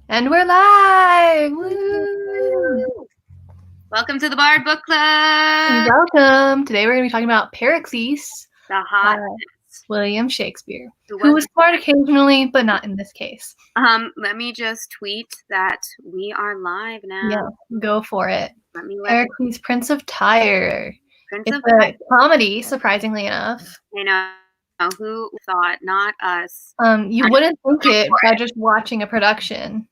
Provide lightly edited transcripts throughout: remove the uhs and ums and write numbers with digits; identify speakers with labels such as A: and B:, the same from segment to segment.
A: And we're live! Woo!
B: Welcome to the Bard Book Club.
A: Welcome! Today we're going to be talking about Pericles
B: The hot
A: William Shakespeare, who was smart occasionally, but not in this case.
B: Let me just tweet that we are live now.
A: Yeah, go for it. Pericles, Prince of Tyre. It's a comedy, surprisingly enough.
B: I know. Who thought? Not us.
A: You wouldn't think it by just watching a production.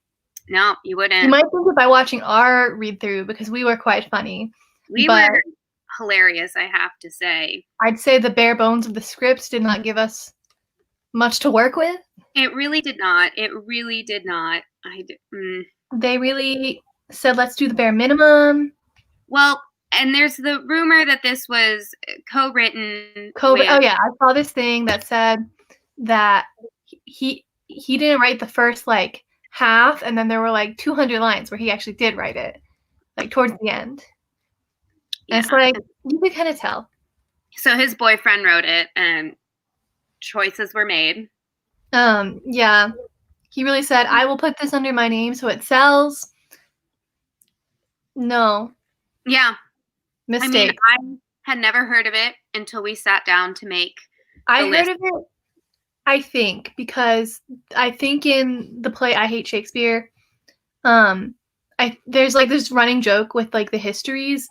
B: No, you wouldn't.
A: You might think it by watching our read-through because we were quite funny.
B: We were hilarious, I have to say.
A: I'd say the bare bones of the scripts did not give us much to work with.
B: It really did not. It really did not.
A: They really said, let's do the bare minimum.
B: Well, and there's the rumor that this was co-written.
A: Oh yeah, I saw this thing that said that he didn't write the first like half, and then there were like 200 lines where he actually did write it, like towards the end. Yeah. And it's like you could kind of tell.
B: So his boyfriend wrote it, and choices were made.
A: Yeah, he really said, "I will put this under my name so it sells." No.
B: Yeah.
A: Mistake.
B: I mean, I had never heard of it until we sat down to make.
A: I heard of it. I think because I think in the play I Hate Shakespeare, there's like this running joke with like the histories,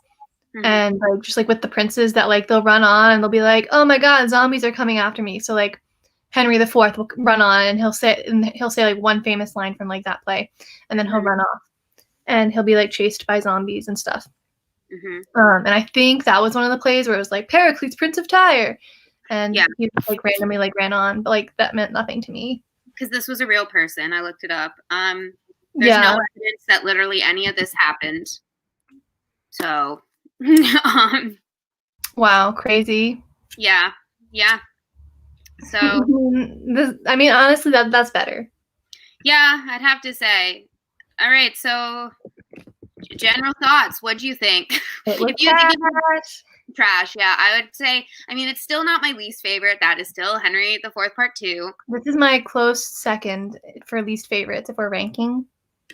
A: and like just like with the princes that like they'll run on and they'll be like, "Oh my God, zombies are coming after me." So like Henry IV will run on and he'll say like one famous line from like that play, and then he'll run off, and he'll be like chased by zombies and stuff. And I think that was one of the plays where it was like Pericles, Prince of Tyre. And he just, like randomly like ran on, but like that meant nothing to me.
B: Because this was a real person. I looked it up. There's no evidence that literally any of this happened. So
A: wow, crazy.
B: Yeah. So
A: I mean, honestly, that's better.
B: Yeah, I'd have to say. All right, so general thoughts. What do you think?
A: It was
B: trash. Yeah, I would say. I mean, it's still not my least favorite. That is still Henry IV Part 2.
A: This is my close second for least favorites if we're ranking.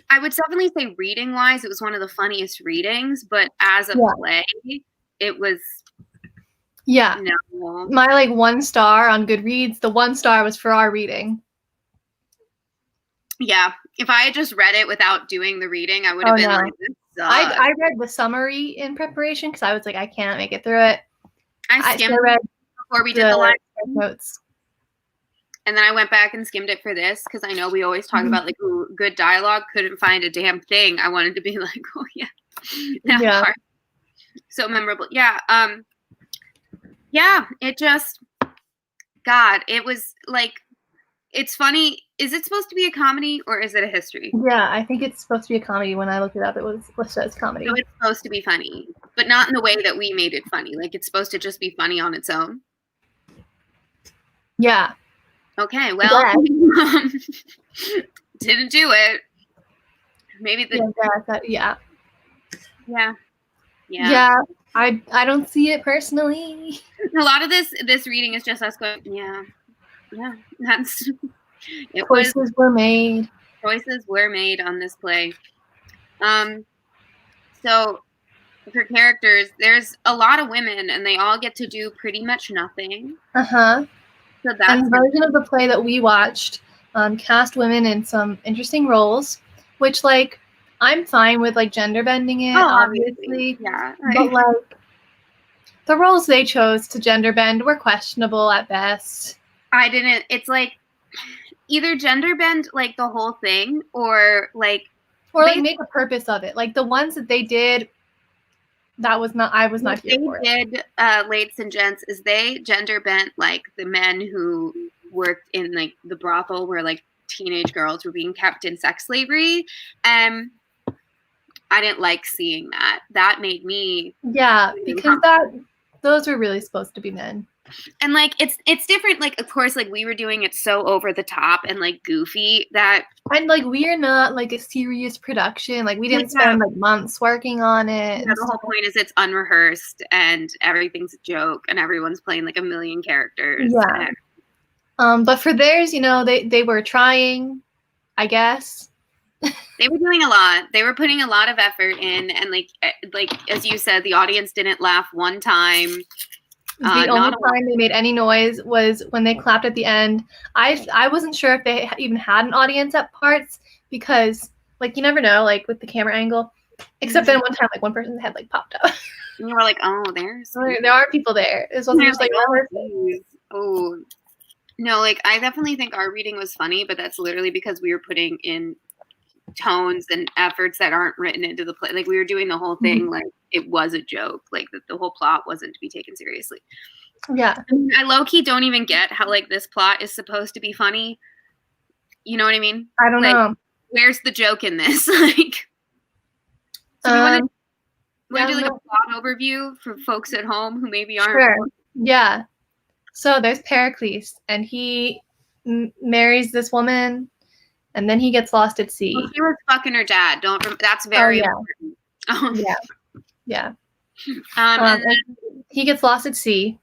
B: I would definitely say reading-wise, it was one of the funniest readings, but as a play, it was.
A: Yeah.
B: No.
A: My like 1 star on Goodreads. The 1 star was for our reading.
B: Yeah, if I had just read it without doing the reading, I would have been like, this sucks.
A: I read the summary in preparation because I was like, I can't make it through it.
B: I skimmed it before we did the live
A: notes.
B: And then I went back and skimmed it for this because I know we always talk about like good dialogue. Couldn't find a damn thing. I wanted to be like, oh yeah, that part. So memorable. Yeah. Yeah. It just, God, it was like, it's funny. Is it supposed to be a comedy or is it a history?
A: Yeah, I think it's supposed to be a comedy. When I looked it up, it was listed as comedy.
B: So it's supposed to be funny, but not in the way that we made it funny. Like it's supposed to just be funny on its own.
A: Yeah.
B: Okay, well, didn't do it. Maybe
A: Yeah. I don't see it personally.
B: A lot of this reading is just us going, yeah, that's.
A: Choices were made.
B: Choices were made on this play. So for characters, there's a lot of women, and they all get to do pretty much nothing. So that's
A: the version of the play that we watched cast women in some interesting roles, which like I'm fine with like gender bending it, obviously.
B: Yeah.
A: But like the roles they chose to gender bend were questionable at best.
B: I didn't. It's like either gender bend like the whole thing, or like
A: make a purpose of it. Like the ones that they did. I was not here for it.
B: Ladies and gents, is they gender bent like the men who worked in like the brothel where like teenage girls were being kept in sex slavery. I didn't like seeing that. That made me
A: because those were really supposed to be men.
B: And like it's different. Like of course, like we were doing it so over the top and like goofy that.
A: And like we are not like a serious production. Like we didn't spend like months working on it.
B: The whole point is it's unrehearsed and everything's a joke and everyone's playing like a million characters.
A: Yeah. But for theirs, they were trying, I guess.
B: They were doing a lot. They were putting a lot of effort in, and like as you said, the audience didn't laugh one time.
A: The only time they made any noise was when they clapped at the end. I wasn't sure if they even had an audience at parts because, like, you never know, like, with the camera angle. Except then one time, like, one person's head, like, popped up.
B: And you were like, oh,
A: there are people there. This wasn't just like,
B: oh. No, like, I definitely think our reading was funny, but that's literally because we were putting in tones and efforts that aren't written into the play. Like, we were doing the whole thing like it was a joke, like that the whole plot wasn't to be taken seriously.
A: Yeah.
B: I low-key don't even get how, like, this plot is supposed to be funny. You know what I mean?
A: I don't know.
B: Where's the joke in this? Like, so we want to do, like, a plot overview for folks at home who maybe aren't.
A: Sure. Yeah. So there's Pericles, and he marries this woman, and then he gets lost at sea.
B: Well, he was fucking her dad. That's very important.
A: Yeah.
B: And then,
A: he gets lost at sea,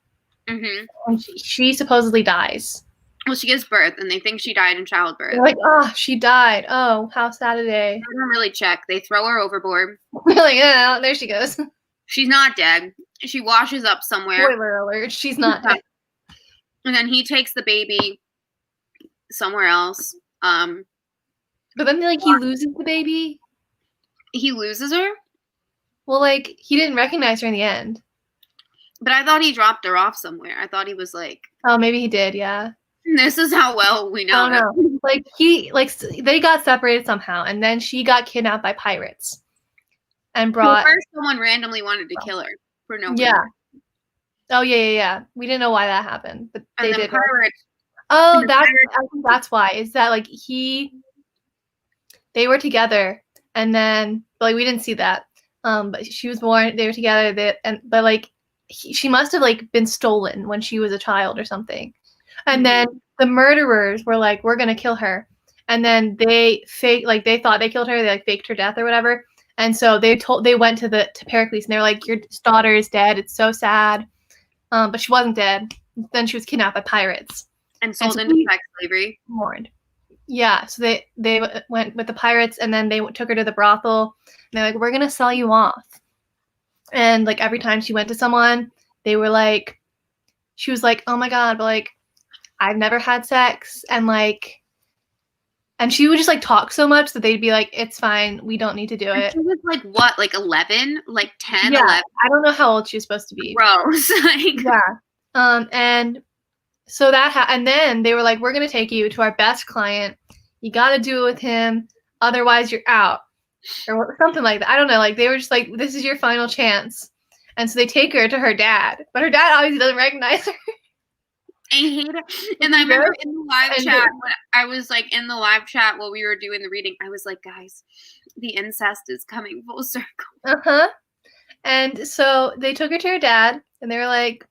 A: and she supposedly dies.
B: Well, she gives birth, and they think she died in childbirth.
A: They're like, oh, she died. Oh, how sad a day.
B: They don't really check. They throw her overboard.
A: They're like, yeah, there she goes.
B: She's not dead. She washes up somewhere.
A: Spoiler alert, she's not dead.
B: And then he takes the baby somewhere else.
A: But then, like, he loses the baby.
B: He loses her?
A: Well, like, he didn't recognize her in the end.
B: But I thought he dropped her off somewhere. I thought he was like...
A: Oh, maybe he did, yeah.
B: This is how well we know.
A: I don't know. Like, they got separated somehow, and then she got kidnapped by pirates. And brought...
B: Well, first someone randomly wanted to kill her for no reason.
A: Yeah. Oh, yeah. We didn't know why that happened, but they did.
B: Pirates...
A: Oh, I think that's why. Is that, like, they were together, and then, like, we didn't see that. But she was born, they were together, but, like, she must have, like, been stolen when she was a child or something. And then the murderers were like, we're going to kill her. And then they thought they killed her. They, like, faked her death or whatever. And so they went to Pericles, and they were like, your daughter is dead. It's so sad. But she wasn't dead. Then she was kidnapped by pirates.
B: And sold into sex slavery.
A: Mourned. Yeah, so they went with the pirates, and then they took her to the brothel. And they're like, we're going to sell you off. And, like, every time she went to someone, they were like, she was like, oh my God, but, like, I've never had sex. And, like, and she would just, like, talk so much that they'd be like, it's fine. We don't need to do it.
B: She was, like, what, like 11? Like 10,
A: yeah,
B: 11?
A: I don't know how old she was supposed to be.
B: Gross. Like,
A: yeah. And so and then they were like, we're going to take you to our best client. You got to do it with him. Otherwise, you're out. Or something like that. I don't know. Like, they were just like, this is your final chance. And so they take her to her dad. But her dad obviously doesn't recognize her.
B: I hate it. And I remember in the live chat, when I was, like, in the live chat while we were doing the reading, I was like, guys, the incest is coming full circle.
A: Uh-huh. And so they took her to her dad, and they were like,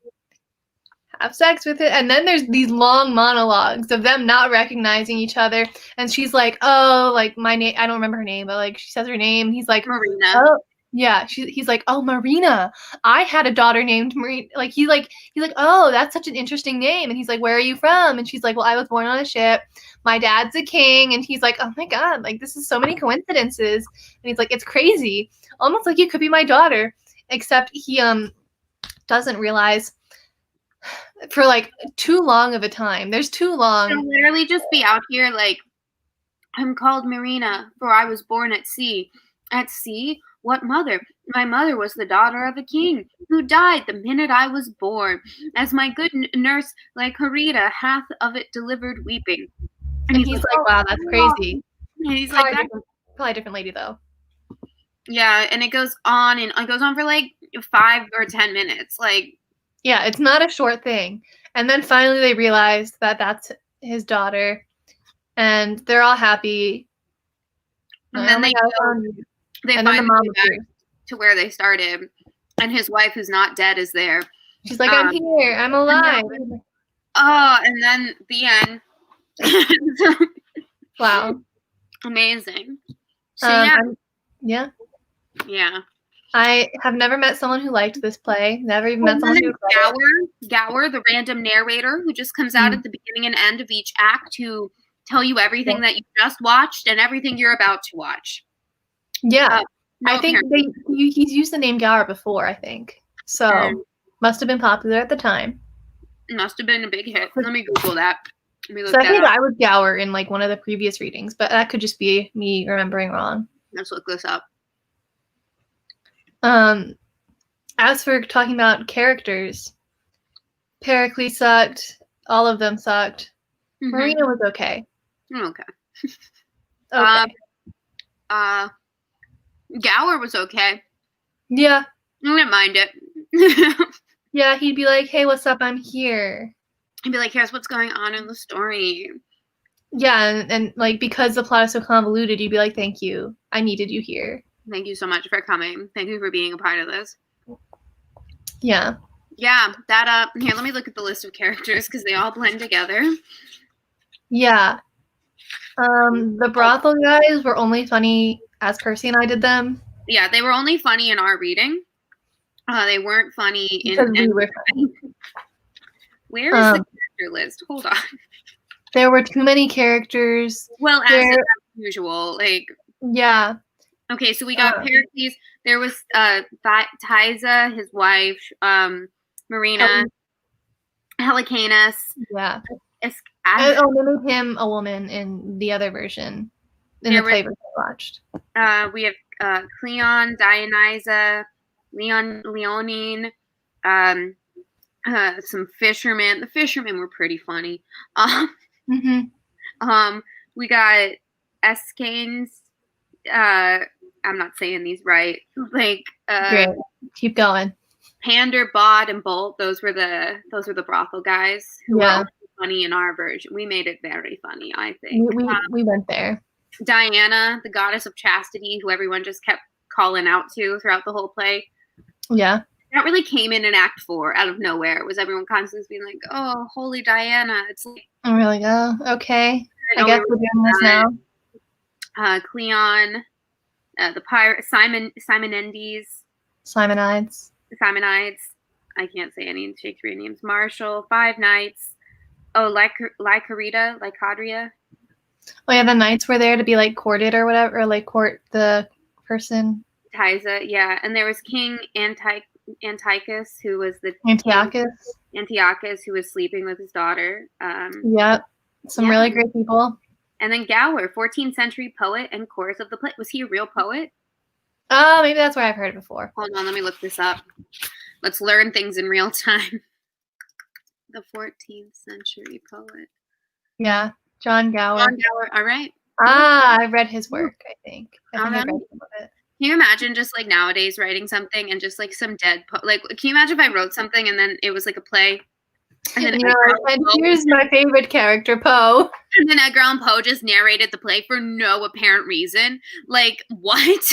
A: have sex with it. And then there's these long monologues of them not recognizing each other. And she's like, oh, like, my name, I don't remember her name, but, like, she says her name. And he's like,
B: Marina.
A: Oh, yeah. He's like, oh, Marina. I had a daughter named Marina. Like, he's like, oh, that's such an interesting name. And he's like, where are you from? And she's like, well, I was born on a ship. My dad's a king. And he's like, oh my God, like, this is so many coincidences. And he's like, it's crazy. Almost like you could be my daughter. Except he doesn't realize for, like, too long of a time. There's too long.
B: He'll literally just be out here like, I'm called Marina, for I was born at sea. At sea? What mother? My mother was the daughter of a king, who died the minute I was born, as my good nurse, like Harita, hath of it delivered weeping.
A: And he's like, wow, that's crazy.
B: And he's like,
A: probably a different lady, though.
B: Yeah, and it goes on, and it goes on for, like, 5 or 10 minutes. Like,
A: yeah, it's not a short thing. And then finally they realized that that's his daughter, and they're all happy.
B: And then they finally go back to where they started, and his wife, who's not dead, is there.
A: She's like, I'm here, I'm alive.
B: And then the end.
A: Wow.
B: Amazing. So,
A: yeah.
B: Yeah.
A: I have never met someone who liked this play. Never even met someone who
B: Gower, the random narrator, who just comes out at the beginning and end of each act, who tell you everything that you just watched and everything you're about to watch.
A: Yeah. I think he's used the name Gower before, I think. So must have been popular at the time.
B: It must have been a big hit. Let me Google that.
A: So I think I was Gower in like one of the previous readings, but that could just be me remembering wrong.
B: Let's look this up.
A: As for talking about characters, Pericles sucked. All of them sucked. Marina was okay.
B: Okay.
A: Okay.
B: Gower was okay.
A: Yeah.
B: I didn't mind it.
A: Yeah, he'd be like, "Hey, what's up? I'm here."
B: He'd be like, "Here's what's going on in the story."
A: Yeah, and like because the plot is so convoluted, you'd be like, "Thank you. I needed you here.
B: Thank you so much for coming. Thank you for being a part of this."
A: Yeah.
B: Yeah, that here, let me look at the list of characters because they all blend together.
A: Yeah. The brothel guys were only funny as Percy and I did them.
B: Yeah, they were only funny in our reading. They weren't funny in
A: we were funny.
B: Where is the character list? Hold on.
A: There were too many characters.
B: Well, as usual, like
A: yeah.
B: Okay, so we got Pericles. There was Thyza, his wife, Marina, Helicanus.
A: Yeah. They made him a woman in the other version. In the play version I watched.
B: We have Cleon, Dionysa, Leonine, some fishermen. The fishermen were pretty funny. We got Escanes. I'm not saying these right. Like
A: Great. Keep going.
B: Pander, Bod, and Bolt. Those were the brothel guys who were funny in our version. We made it very funny, I think.
A: We went there.
B: Diana, the goddess of chastity, who everyone just kept calling out to throughout the whole play.
A: Yeah.
B: That really came in Act 4 out of nowhere. It was everyone constantly being like, "Oh, holy Diana." It's like,
A: I'm really okay. I guess we're doing this now.
B: Cleon, the pirate, Simonides. I can't say any Shakespeare names. Marshall, Five Knights. Oh, Lycadria.
A: Oh yeah, the knights were there to be like courted or whatever, or like court the person.
B: Thyza, yeah, and there was King Antiochus, who was Antiochus, who was sleeping with his daughter.
A: Yep, some really great people.
B: And then Gower, 14th century poet and chorus of the play. Was he a real poet?
A: Oh, maybe that's where I've heard it before.
B: Hold on, let me look this up. Let's learn things in real time. The 14th century poet.
A: Yeah, John Gower.
B: All right.
A: I read his work, I think. I read some of it.
B: Can you imagine just like nowadays writing something and just like some dead like can you imagine if I wrote something and then it was like a play and then
A: here's my favorite character, Poe.
B: And then Edgar Allan Poe just narrated the play for no apparent reason. Like what?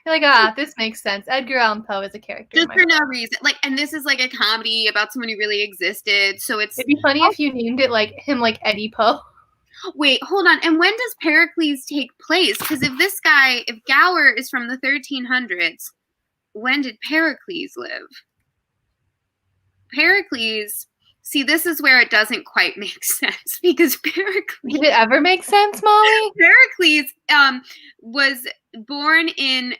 A: You're like, this makes sense. Edgar Allan Poe is a character.
B: Just for no reason. Like, and this is like a comedy about someone who really existed. So it'd
A: be funny if you named it like him, like Eddie Poe.
B: Wait, hold on. And when does Pericles take place? Because if Gower is from the 1300s, when did Pericles live? Pericles, see, this is where it doesn't quite make sense because Pericles.
A: Did it ever make sense, Molly?
B: Pericles was born in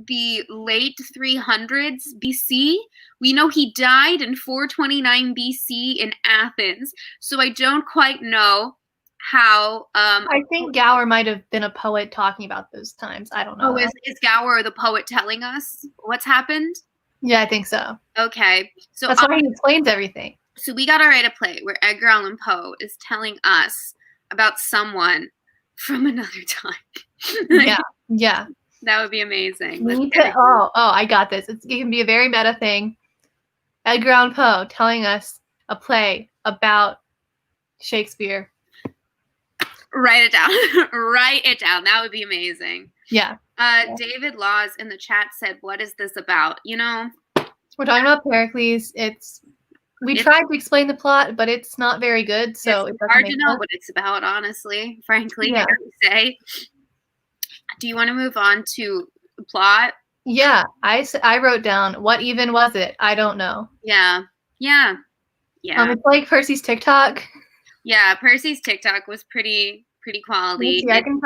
B: the late 300s BC. We know he died in 429 BC in Athens. So I don't quite know how.
A: I think Gower might have been a poet talking about those times. I don't know.
B: Oh, is Gower the poet telling us what's happened?
A: Yeah, I think so.
B: Okay. So
A: that's why he explains everything.
B: So we got to write a play where Edgar Allan Poe is telling us about someone from another time.
A: Yeah.
B: That would be amazing.
A: I got this. It can be a very meta thing. Edgar Allan Poe telling us a play about Shakespeare.
B: Write it down. Write it down. That would be amazing.
A: Yeah.
B: David Laws in the chat said, "What is this about?" You know,
A: we're talking about Pericles. We tried to explain the plot, but it's not very good. So
B: it's hard to know what it's about, honestly. Frankly, I have to say. Do you want to move on to plot?
A: Yeah, I wrote down, what even was it? I don't know.
B: Yeah.
A: It's like Percy's TikTok.
B: Yeah, Percy's TikTok was pretty quality.
A: I can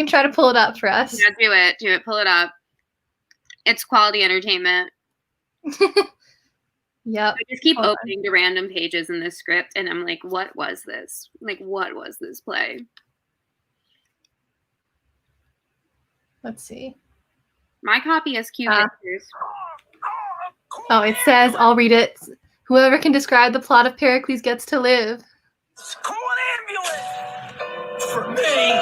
A: try to pull it up for us.
B: Yeah, do it, pull it up. It's quality entertainment.
A: Yep.
B: I just keep opening to random pages in this script, and I'm like, what was this? Like, what was this play?
A: Let's see.
B: My copy has cute pictures.
A: Oh, it says, I'll read it. Whoever can describe the plot of Pericles gets to live.
C: Call an ambulance! For me!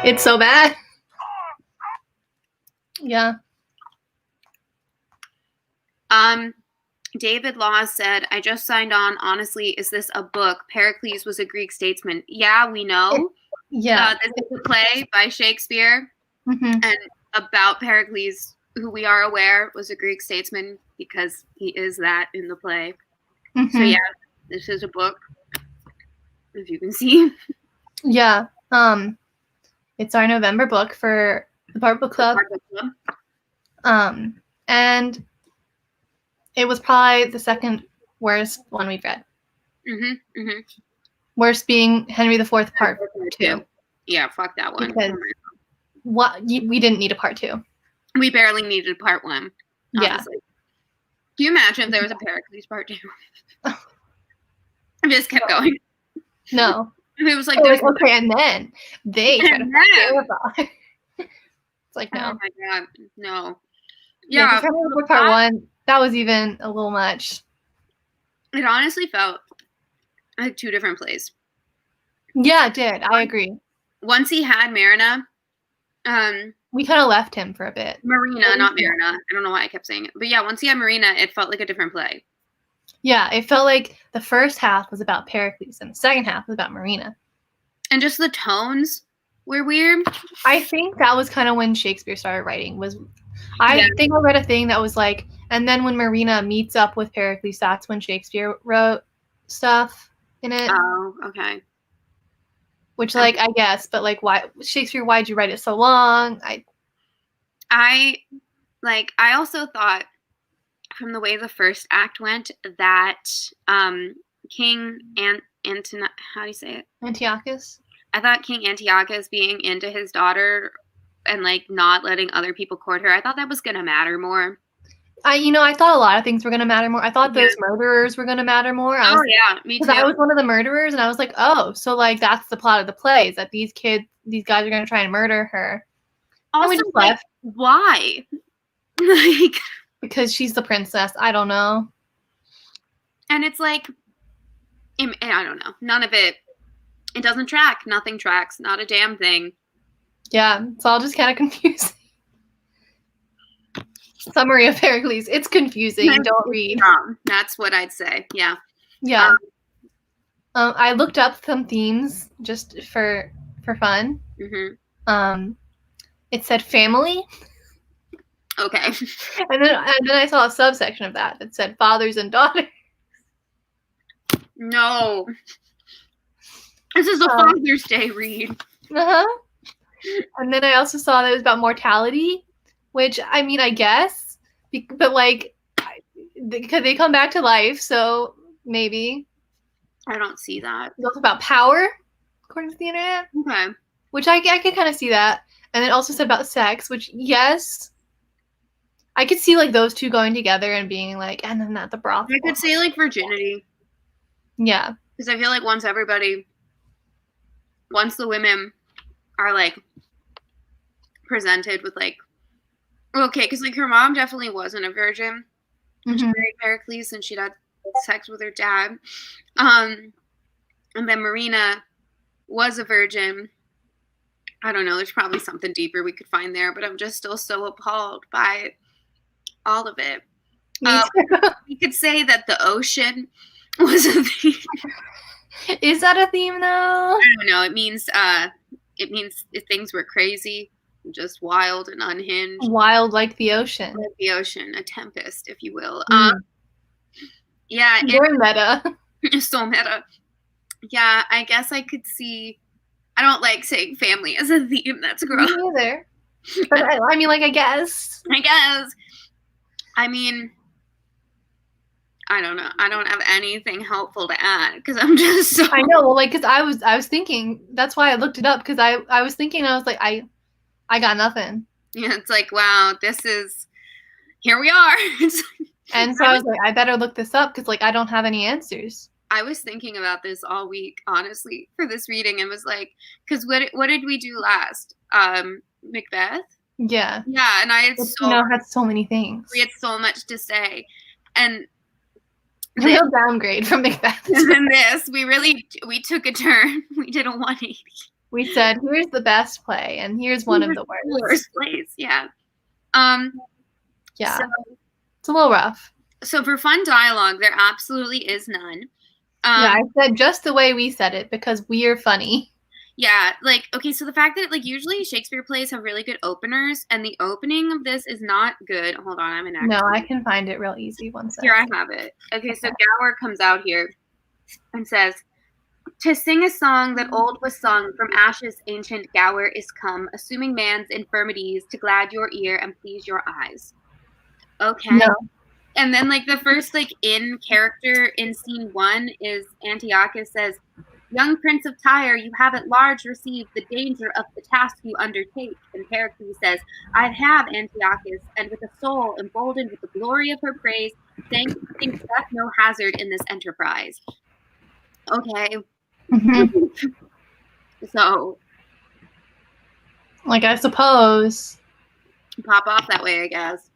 A: It's so bad. Yeah.
B: David Law said, I just signed on. Honestly, is this a book? Pericles was a Greek statesman. Yeah, we know.
A: Yeah.
B: This is a play by Shakespeare.
A: Mm-hmm.
B: And about Pericles, who we are aware was a Greek statesman because he is that in the play. Mm-hmm. So yeah, this is a book, as you can see.
A: Yeah. It's our November book for the Bard Book Club. And it was probably the second worst one we've read.
B: Mm-hmm. Mm-hmm.
A: Worst being Henry IV Part 2.
B: Yeah, fuck that one.
A: Because we didn't need a Part 2.
B: We barely needed Part 1. Honestly.
A: Yeah.
B: Can you imagine if there was a Pericles Part 2? I just kept going.
A: No.
B: It was like,
A: okay, and then they try to clarify. It's like, no.
B: Oh my god, no.
A: Yeah, Part 1, that was even a little much.
B: It honestly felt like two different plays.
A: Yeah, it did. I agree.
B: Once he had Marina,
A: we kind of left him for a bit.
B: Marina, not Marina. I don't know why I kept saying it. But yeah, once he had Marina, it felt like a different play.
A: Yeah, it felt like the first half was about Pericles and the second half was about Marina.
B: And just the tones were weird.
A: I think that was kind of when Shakespeare started writing. I think I read a thing that was like, and then when Marina meets up with Pericles, that's when Shakespeare wrote stuff in it.
B: Oh, okay.
A: Which, like, I guess, but like, why Shakespeare? Why'd you write it so long?
B: I also thought, from the way the first act went, that King how do you say it?
A: Antiochus.
B: I thought King Antiochus being into his daughter and like not letting other people court her, I thought that was gonna matter more.
A: I thought a lot of things were gonna matter more. I thought those murderers were gonna matter more.
B: Yeah, me too.
A: Because I was one of the murderers, and I was like, oh, so like that's the plot of the play, is that these guys are gonna try and murder her.
B: Also, like, why? Like,
A: because she's the princess. I don't know.
B: And it's like, I don't know. None of it. It doesn't track. Nothing tracks. Not a damn thing.
A: Yeah, it's all just kind of confusing. Summary of Pericles. It's confusing. Don't read.
B: That's what I'd say. Yeah.
A: Yeah. I looked up some themes just for fun.
B: Mm-hmm.
A: It said family.
B: Okay.
A: And then I saw a subsection of that said fathers and daughters.
B: No. This is a Father's Day read.
A: Uh-huh. And then I also saw that it was about mortality, which, I mean, I guess, but like, because they come back to life, so maybe.
B: I don't see that.
A: It's also about power, according to the internet.
B: Okay.
A: Which I could kind of see that. And it also said about sex, which, yes, I could see like those two going together and being like, and then at the brothel.
B: I could say like virginity.
A: Yeah.
B: Because I feel like once the women are like presented with like, okay, because like her mom definitely wasn't a virgin. Mm-hmm. She married Pericles and she'd had sex with her dad. And then Marina was a virgin. I don't know, there's probably something deeper we could find there, but I'm just still so appalled by all of it. We could say that the ocean was a theme.
A: Is that a theme though?
B: I don't know. It means if things were crazy, just wild and unhinged.
A: Wild like the ocean.
B: Like the ocean, a tempest, if you will.
A: Yeah. You're meta.
B: So meta. Yeah, I guess I could see. I don't like saying family as a theme. That's gross.
A: Me neither. But I mean, like, I guess.
B: I mean, I don't know. I don't have anything helpful to add because I'm just so.
A: I know. Well, like, because I was thinking. That's why I looked it up because I was thinking. I was like, I got nothing.
B: Yeah, it's like, wow, this is. Here we are.
A: And so I was like, I better look this up because like I don't have any answers.
B: I was thinking about this all week, honestly, for this reading, and was like, because what did we do last? Macbeth.
A: Yeah.
B: Yeah, and I had
A: had so many things.
B: We had so much to say, and
A: real downgrade from Macbeth.
B: And this, we took a turn. We did a 180.
A: We said, here's the best play, and here's one of the
B: worst plays. Yeah.
A: Yeah. So, it's a little rough.
B: So for fun dialogue, there absolutely is none.
A: Yeah, I said just the way we said it because we are funny.
B: Yeah, like, okay, so the fact that, like, usually Shakespeare plays have really good openers, and the opening of this is not good. Hold on, I'm an actor.
A: No, I can find it real easy. One second.
B: Here, I have it. Okay, so Gower comes out here and says, "To sing a song that old was sung, from ashes ancient Gower is come, assuming man's infirmities to glad your ear and please your eyes." Okay. No. And then, like, the first, like, in character in scene 1 is Antiochus says, "Young Prince of Tyre, you have at large received the danger of the task you undertake." And Pericles says, "I have, Antiochus, and with a soul emboldened with the glory of her praise, think death no hazard in this enterprise." Okay.
A: Mm-hmm.
B: So,
A: like, I suppose.
B: Pop off that way, I guess.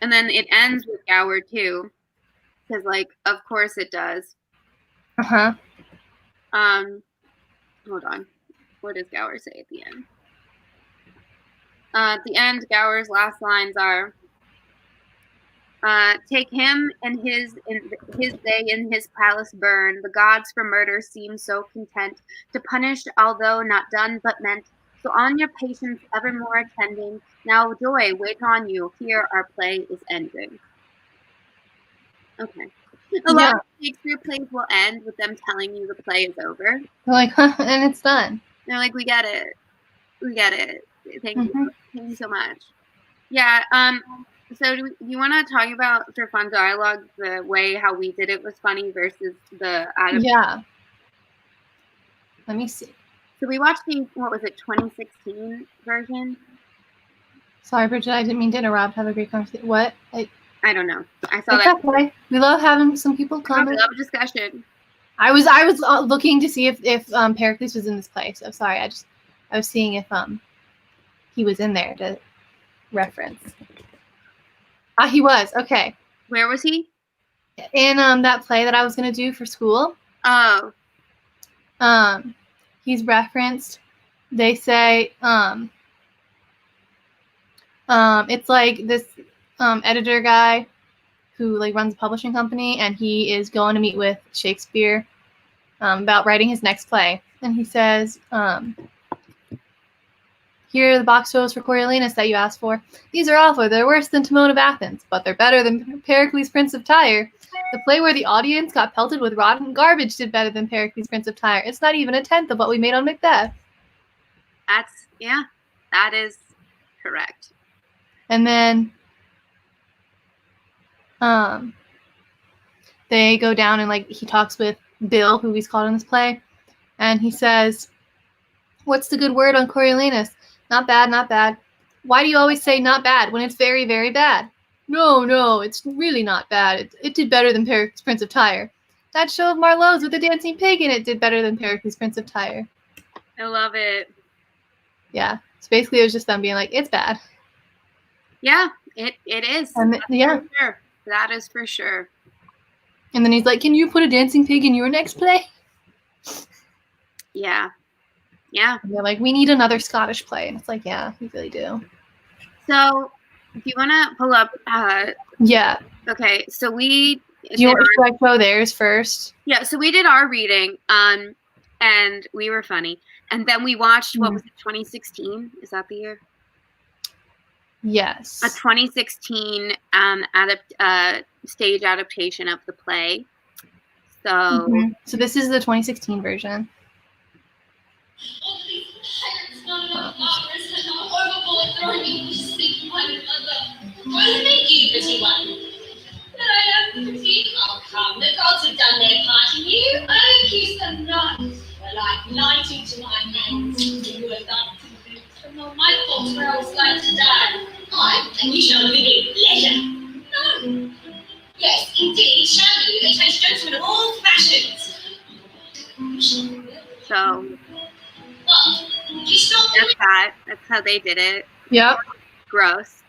B: And then it ends with Gower, too. Because, like, of course it does.
A: Uh-huh.
B: Hold on. What does Gower say at the end? At the end, Gower's last lines are, "Take him and his they in his palace burn. The gods for murder seem so content to punish, although not done but meant. So on your patience evermore attending. Now joy wait on you. Here our play is ending." Okay. A lot of Shakespeare plays will end with them telling you the play is over.
A: They're like, huh, and it's done.
B: They're like, we get it. We get it. Thank you. Thank you so much. Yeah. So do you want to talk about, for fun dialogue, the way how we did it was funny versus the adaptation?
A: Yeah. Let me see.
B: So we watched the, what was it, 2016 version?
A: Sorry, Bridget, I didn't mean to interrupt. Have a great conversation. What?
B: I don't know. I saw that.
A: Okay. We love having some people comment.
B: We love a discussion.
A: I was looking to see if Pericles was in this play. So sorry, I was seeing if he was in there to reference. He was. Okay.
B: Where was he?
A: In that play that I was gonna do for school.
B: Oh.
A: He's referenced. They say it's like this editor guy who like runs a publishing company, and he is going to meet with Shakespeare about writing his next play. And he says, "Here are the box shows for Coriolanus that you asked for. These are awful. They're worse than Timon of Athens, but they're better than Pericles, Prince of Tyre. The play where the audience got pelted with rotten garbage did better than Pericles, Prince of Tyre. It's not even a tenth of what we made on Macbeth."
B: That is correct.
A: And then they go down and like he talks with Bill, who he's called in this play, and he says, "What's the good word on Coriolanus? Not bad, not bad. Why do you always say not bad when it's very, very bad? No, it's really not bad. It did better than Pericles, Prince of Tyre. That show of Marlowe's with the dancing pig in it did better than Pericles, Prince of Tyre."
B: I love it.
A: Yeah. So basically it was just them being like, it's bad.
B: Yeah, it is.
A: Yeah.
B: For sure. That is for sure.
A: And then he's like, "Can you put a dancing pig in your next play?"
B: Yeah. Yeah.
A: And they're like, "We need another Scottish play." And it's like, yeah, we really do.
B: So, do you want to pull up?
A: Yeah.
B: Okay. So we.
A: Do you want to go theirs first?
B: Yeah. So we did our reading, and we were funny. And then we watched, what was it, 2016? Is that the year?
A: Yes.
B: A 2016 stage adaptation of the play. So.
A: So this is the 2016 version.
D: done their part in you, oh, kiss them not. Were like lighting to my hands, and you were not convinced from all my thoughts where I was like to die. Aye, and you shall live in pleasure. No. Yes, indeed, shall you, and taste gentlemen of all fashions.
B: So
D: What? You stop
B: that's that. That's how they did it.
A: Yep.
B: Gross.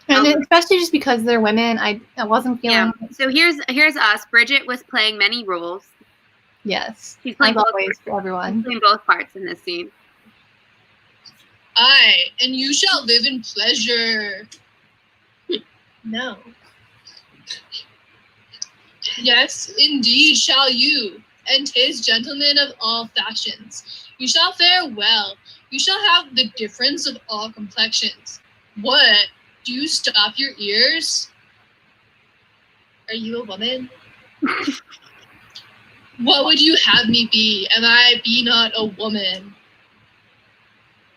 A: And especially just because they're women, I wasn't feeling.
B: Yeah. So here's us. Bridget was playing many roles.
A: Yes.
B: She's playing both
A: always for everyone.
B: She's playing both parts in this scene.
E: Aye, and you shall live in pleasure.
A: No.
E: Yes, indeed shall you, and taste gentlemen of all fashions. You shall fare well. You shall have the difference of all complexions. What? Do you stop your ears? Are you a woman? What would you have me be, and I be not a woman?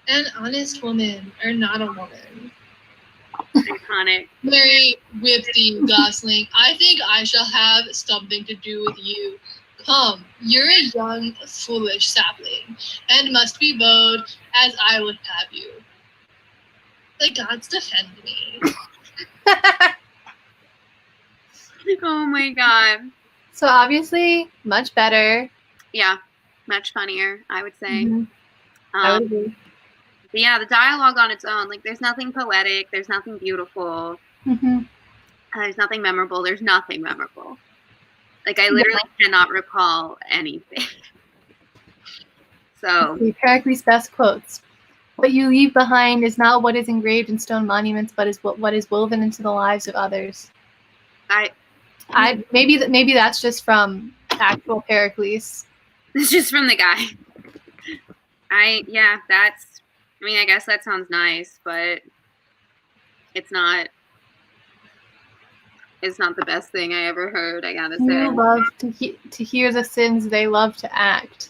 E: An honest woman, or not a woman.
B: Iconic.
E: Mary, whip thee, gosling. I think I shall have something to do with you. Come, you're a young, foolish sapling, and must be bowed as I would have you. The gods defend me.
B: Oh my god.
A: So obviously, much better.
B: Yeah, much funnier, I would say.
A: Mm-hmm. I would agree.
B: But yeah, the dialogue on its own, like there's nothing poetic, there's nothing beautiful,
A: Mm-hmm.
B: there's nothing memorable, there's nothing memorable. Like I literally cannot recall anything. So
A: Pericles' best quotes. What you leave behind is not what is engraved in stone monuments, but is what is woven into the lives of others. Maybe that's just from actual Pericles.
B: It's just from the guy. I guess that sounds nice, but it's not the best thing I ever heard, I gotta say.
A: You love to hear the sins they love to act.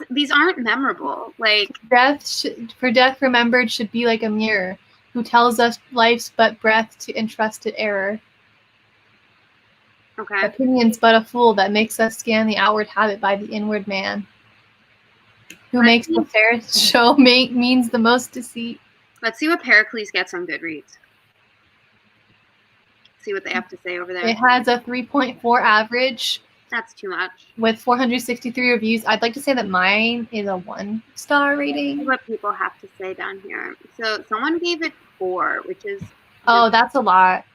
B: These aren't memorable. Like
A: death remembered should be like a mirror, who tells us life's but breath to entrusted error.
B: Okay.
A: Opinion's but a fool that makes us scan the outward habit by the inward man. Who makes the fairest show means the most deceit.
B: Let's see what Pericles gets on Goodreads. See what they have to say over there.
A: It has a 3.4 average.
B: That's too much. With
A: 463 reviews. I'd like to say that mine is a 1-star rating.
B: See what people have to say down here. So someone gave it 4, which is...
A: Oh, that's a lot.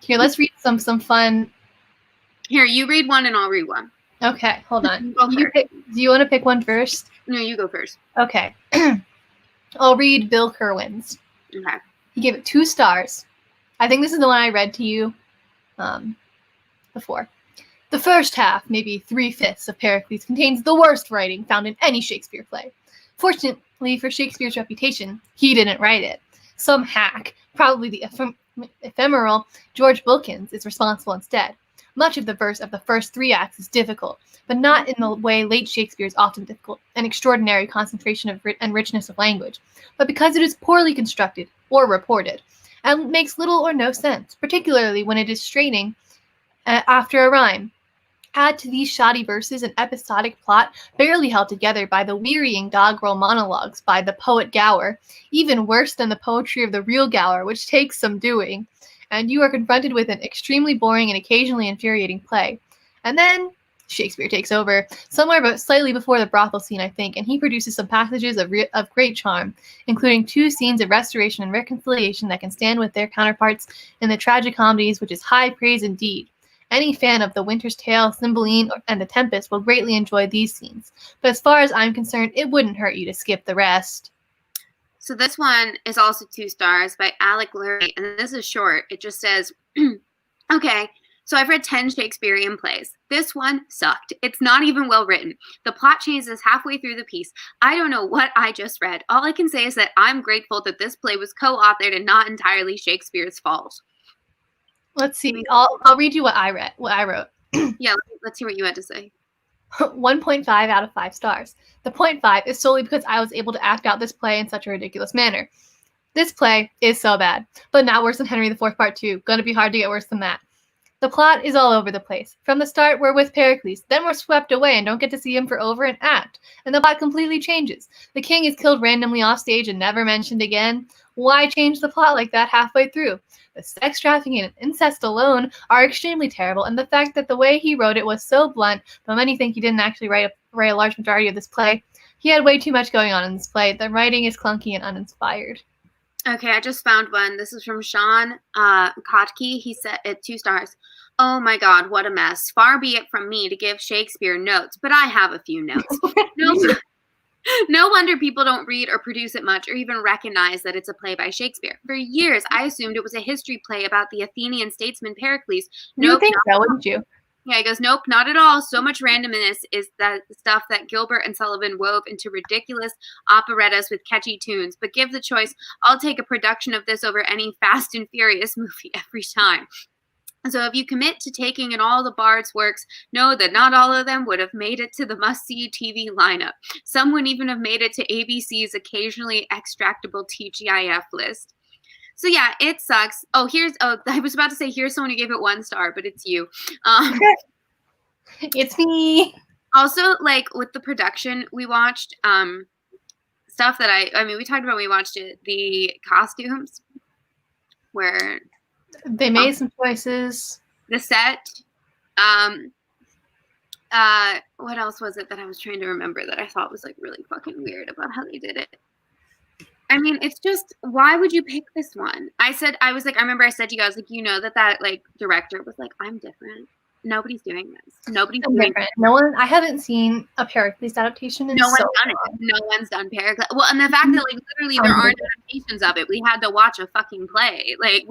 A: Here, let's read some fun.
B: Here, you read one and I'll read one.
A: Okay, hold on. Do you want to pick one first?
B: No, you go first.
A: Okay. I'll read Bill Kerwin's.
B: Okay.
A: He gave it 2 stars. I think this is the one I read to you before. The first half, maybe 3/5 of Pericles, contains the worst writing found in any Shakespeare play. Fortunately for Shakespeare's reputation, he didn't write it. Some hack, probably the ephemeral George Wilkins, is responsible instead. Much of the verse of the first 3 acts is difficult, but not in the way late Shakespeare is often difficult, an extraordinary concentration of and richness of language, but because it is poorly constructed or reported, and makes little or no sense, particularly when it is straining after a rhyme. Add to these shoddy verses an episodic plot barely held together by the wearying doggerel monologues by the poet Gower, even worse than the poetry of the real Gower, which takes some doing, and you are confronted with an extremely boring and occasionally infuriating play. And then Shakespeare takes over, somewhere but slightly before the brothel scene, I think, and he produces some passages of great charm, including 2 scenes of restoration and reconciliation that can stand with their counterparts in the tragicomedies, which is high praise indeed. Any fan of The Winter's Tale, Cymbeline, and The Tempest will greatly enjoy these scenes, but as far as I'm concerned, it wouldn't hurt you to skip the rest.
B: So this one is also 2 stars by Alec Lurie, and this is short. It just says, okay, so I've read 10 Shakespearean plays. This one sucked. It's not even well written. The plot changes halfway through the piece. I don't know what I just read. All I can say is that I'm grateful that this play was co-authored and not entirely Shakespeare's fault.
A: Let's see. I'll read you what I wrote.
B: Yeah, let's hear what you had to say.
A: 1.5 out of 5 stars. The 0.5 is solely because I was able to act out this play in such a ridiculous manner. This play is so bad, but not worse than Henry IV Part 2. Gonna be hard to get worse than that. The plot is all over the place. From the start, we're with Pericles, then we're swept away and don't get to see him for over an act, and the plot completely changes. The king is killed randomly off stage and never mentioned again. Why change the plot like that halfway through? The sex trafficking and incest alone are extremely terrible, and the fact that the way he wrote it was so blunt, though many think he didn't actually write a large majority of this play, he had way too much going on in this play. The writing is clunky and uninspired.
B: Okay, I just found one. This is from Sean Kotke. He said 2 stars. Oh my God, what a mess. Far be it from me to give Shakespeare notes, but I have a few notes. No wonder people don't read or produce it much or even recognize that it's a play by Shakespeare. For years, I assumed it was a history play about the Athenian statesman Pericles.
A: You think so, wouldn't you?
B: Yeah, he goes, nope, not at all. So much randomness is that stuff that Gilbert and Sullivan wove into ridiculous operettas with catchy tunes. But give the choice, I'll take a production of this over any Fast and Furious movie every time. So if you commit to taking in all the Bard's works, know that not all of them would have made it to the must-see TV lineup. Some wouldn't even have made it to ABC's occasionally extractable TGIF list. So yeah, it sucks. I was about to say here's someone who gave it 1 star, but it's you.
A: It's me.
B: Also, like with the production, we watched stuff that we talked about when we watched it, the costumes where
A: they made some choices.
B: The set. What else was it that I was trying to remember that I thought was like really fucking weird about how they did it? I mean, it's just, why would you pick this one? I remember I said to you, I was like, you know that like director was like, I'm different. Nobody's doing this. Nobody's doing
A: different. No one. I haven't seen a Pericles adaptation.
B: No one's done it. No one's done Pericles. Well, and the fact that like literally there aren't adaptations of it. We had to watch a fucking play. Like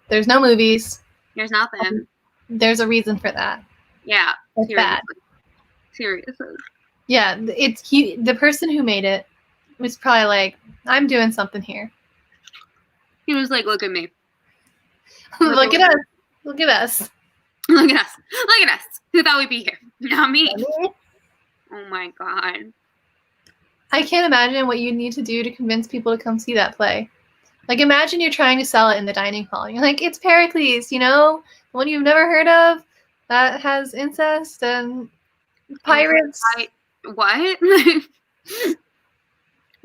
A: there's no movies.
B: There's nothing.
A: There's a reason for that.
B: Yeah,
A: it's bad.
B: Seriously.
A: Yeah, the person who made it was probably like, I'm doing something here.
B: He was like, look at me.
A: Look at us. Look at us.
B: Look at us. Look at us. Who thought we'd be here? Not me. Oh my God.
A: I can't imagine what you need to do to convince people to come see that play. Like, imagine you're trying to sell it in the dining hall. You're like, it's Pericles, the one you've never heard of that has incest and pirates.
B: What?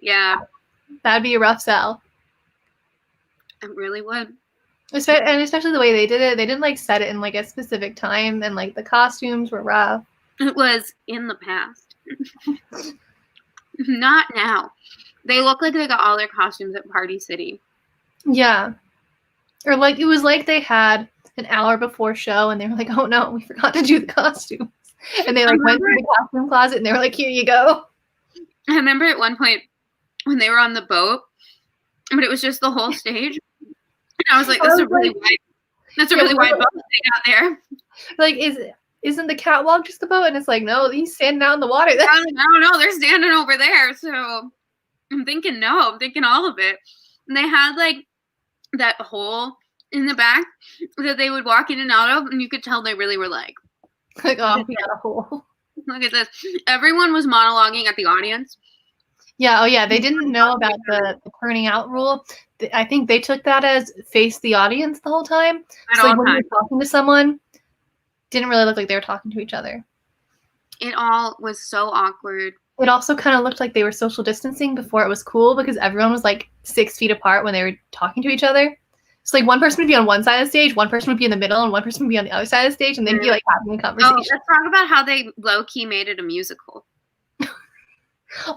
B: Yeah.
A: That'd be a rough sell.
B: It really would.
A: Especially the way they did it. They didn't like set it in like a specific time, and like the costumes were rough.
B: It was in the past. Not now. They look like they got all their costumes at Party City.
A: Yeah. Or like it was like they had an hour before show and they were like, oh no, we forgot to do the costumes. And they like went to the costume closet and they were like, here you go.
B: I remember at one point when they were on the boat, but it was just the whole stage. And I was like, that's a really wide boat they got there.
A: Like, isn't the catwalk just the boat? And it's like, no, he's standing out in the water.
B: No, they're standing over there. So I'm thinking all of it. And they had like that hole in the back that they would walk in and out of, and you could tell they really were like,
A: oh, we got a hole.
B: Look at this. Everyone was monologuing at the audience.
A: Yeah, they didn't know about the turning out rule. I think they took that as face the audience the whole time. So like when you're talking to someone, didn't really look like they were talking to each other.
B: It all was so awkward.
A: It also kind of looked like they were social distancing before it was cool because everyone was like 6 feet apart when they were talking to each other. So like one person would be on one side of the stage, one person would be in the middle, and one person would be on the other side of the stage, and they'd be like having a conversation.
B: Oh, let's talk about how they low-key made it a musical.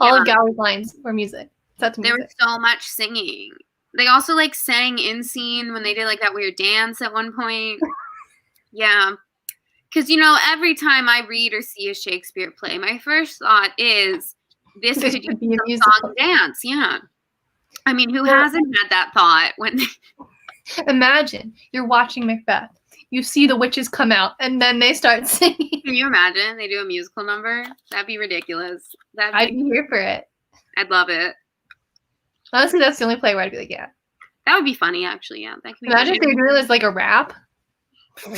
A: All of Gower's lines were music. There
B: was so much singing. They also like sang in scene when they did like that weird dance at one point. Yeah. Because, every time I read or see a Shakespeare play, my first thought is this could be a song dance. Yeah. I mean, who hasn't had that thought when
A: Imagine you're watching Macbeth. You see the witches come out, and then they start singing.
B: Can you imagine? They do a musical number? That'd be ridiculous.
A: I'd be here for it.
B: I'd love it.
A: Honestly, that's the only play where I'd be like, yeah.
B: That would be funny, actually, yeah. That could be
A: imagine if they do it as like a rap.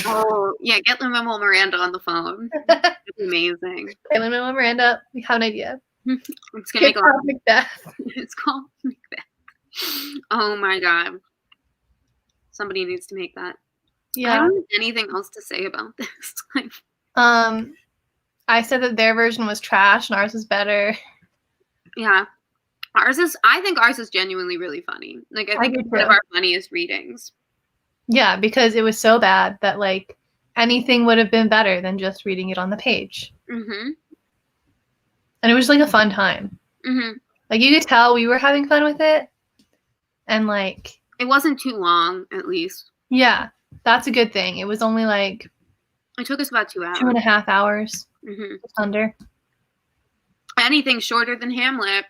B: Oh, yeah, get Lin-Manuel Miranda on the phone. That'd be amazing.
A: Okay, Lin-Manuel Miranda, we have an idea.
B: It's going to make a lot of
A: Macbeth.
B: It's called Macbeth. Oh, my God. Somebody needs to make that.
A: Yeah.
B: I don't have anything else to say about this. Like,
A: I said that their version was trash and ours was better.
B: yeah. I think ours is genuinely really funny. Like, I think it's one of our funniest readings.
A: Yeah, because it was so bad that, like, anything would have been better than just reading it on the page.
B: Mm-hmm.
A: And it was, like, a fun time.
B: Mm-hmm.
A: Like, you could tell we were having fun with it. And, like...
B: It wasn't too long, at least.
A: Yeah, that's a good thing. It was only, like...
B: It took us about 2 hours.
A: 2.5 hours.
B: Mm-hmm.
A: Just under.
B: Anything shorter than Hamlet.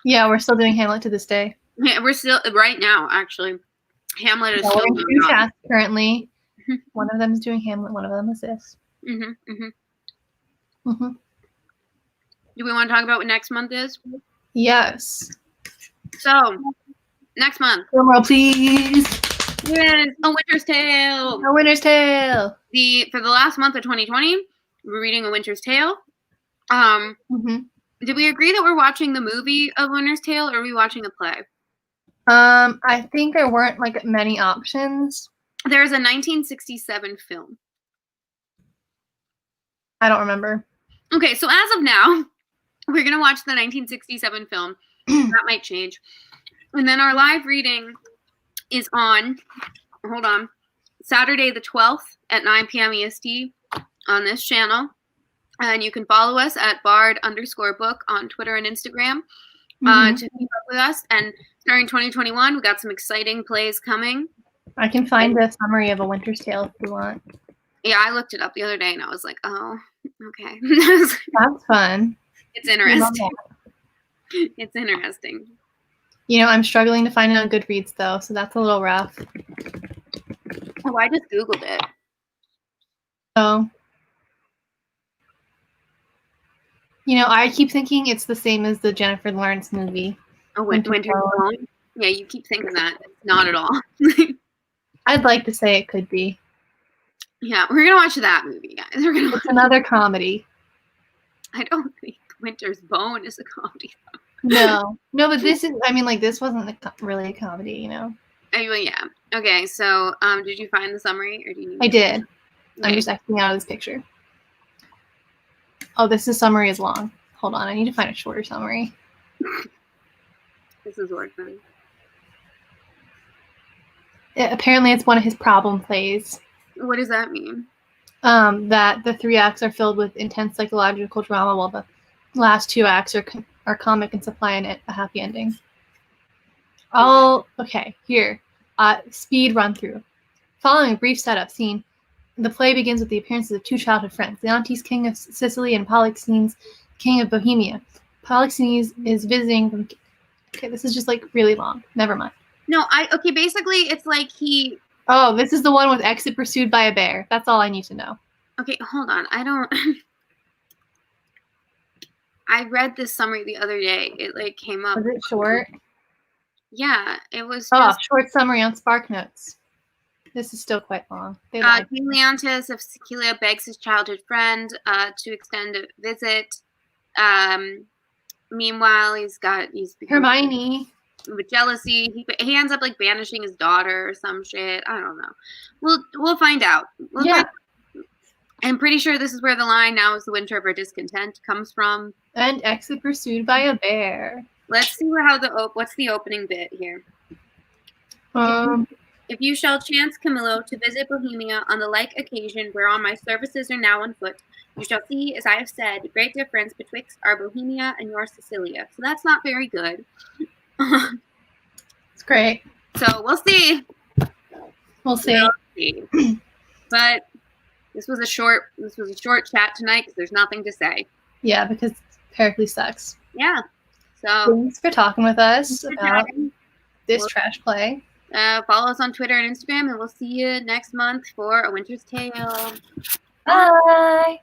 A: Yeah, we're still doing Hamlet to this day.
B: Yeah, we're still... Right now, actually. Hamlet is still
A: in
B: going on.
A: cast currently. One of them is doing Hamlet. One of them is this.
B: Mm-hmm. Mm-hmm.
A: Mm-hmm.
B: Do we want to talk about what next month is?
A: Yes.
B: So, next month.
A: Drum roll, please.
B: Yes, A Winter's Tale.
A: A Winter's Tale.
B: For the last month of 2020, we're reading A Winter's Tale. Did we agree that we're watching the movie of Winter's Tale, or are we watching a play?
A: I think there weren't, like, many options.
B: There's a 1967 film.
A: I don't remember.
B: Okay, so as of now, we're going to watch the 1967 film. That might change. And then our live reading is on, hold on, Saturday the 12th at 9 p.m. EST on this channel. And you can follow us at bard_book on Twitter and Instagram to keep up with us. And during 2021, we got some exciting plays coming.
A: I can find a summary of A Winter's Tale if you want.
B: Yeah, I looked it up the other day and I was like, oh, okay.
A: That's fun.
B: It's interesting. It's interesting.
A: You know, I'm struggling to find it on Goodreads, though, so that's a little rough.
B: Oh, I just Googled it.
A: Oh. You know, I keep thinking it's the same as the Jennifer Lawrence movie.
B: Oh, Winter's Tale? Yeah, you keep thinking that. It's not at all.
A: I'd like to say it could be.
B: Yeah, we're going to watch that movie, guys.
A: It's another comedy.
B: I don't think Winter's Bone is a comedy.
A: No, but this is, I mean, like, this wasn't really a comedy, you know?
B: Anyway, yeah. Okay, so did you find the summary? Or do you need
A: I did.
B: Okay.
A: I'm just Xing out of this picture. Oh, this summary is long. Hold on, I need to find a shorter summary.
B: This is working.
A: Apparently, it's one of his problem plays.
B: What does that mean?
A: That the 3 acts are filled with intense psychological drama, while the last 2 acts are comic and supply a happy ending. Okay, here. Speed run through. Following a brief setup scene, the play begins with the appearances of 2 childhood friends, Leontes, king of Sicily, and Polixenes, king of Bohemia. Polixenes is visiting from... Okay, this is just, like, really long. Never mind.
B: No, okay, basically, it's like he...
A: Oh, this is the one with exit pursued by a bear. That's all I need to know.
B: Okay, hold on. I read this summary the other day. It, like, came up.
A: Was it short?
B: Yeah, it was
A: just... short summary on SparkNotes. This is still quite long.
B: King Leontes of Sicilia begs his childhood friend to extend a visit. Meanwhile, he's
A: Hermione.
B: With jealousy, he ends up like banishing his daughter or some shit. I don't know. We'll find out. I'm pretty sure this is where the line "now is the winter of our discontent" comes from.
A: And exit pursued by a bear.
B: Let's see what's the opening bit here. If you shall chance, Camillo, to visit Bohemia on the like occasion whereon my services are now on foot, you shall see, as I have said, great difference betwixt our Bohemia and your Sicilia. So that's not very good.
A: It's great.
B: So we'll see.
A: We'll see.
B: But this was a short chat tonight because there's nothing to say.
A: Yeah, because Pericles sucks.
B: Yeah. So
A: thanks for talking with us about this trash play.
B: Follow us on Twitter and Instagram, and we'll see you next month for A Winter's Tale.
A: Bye.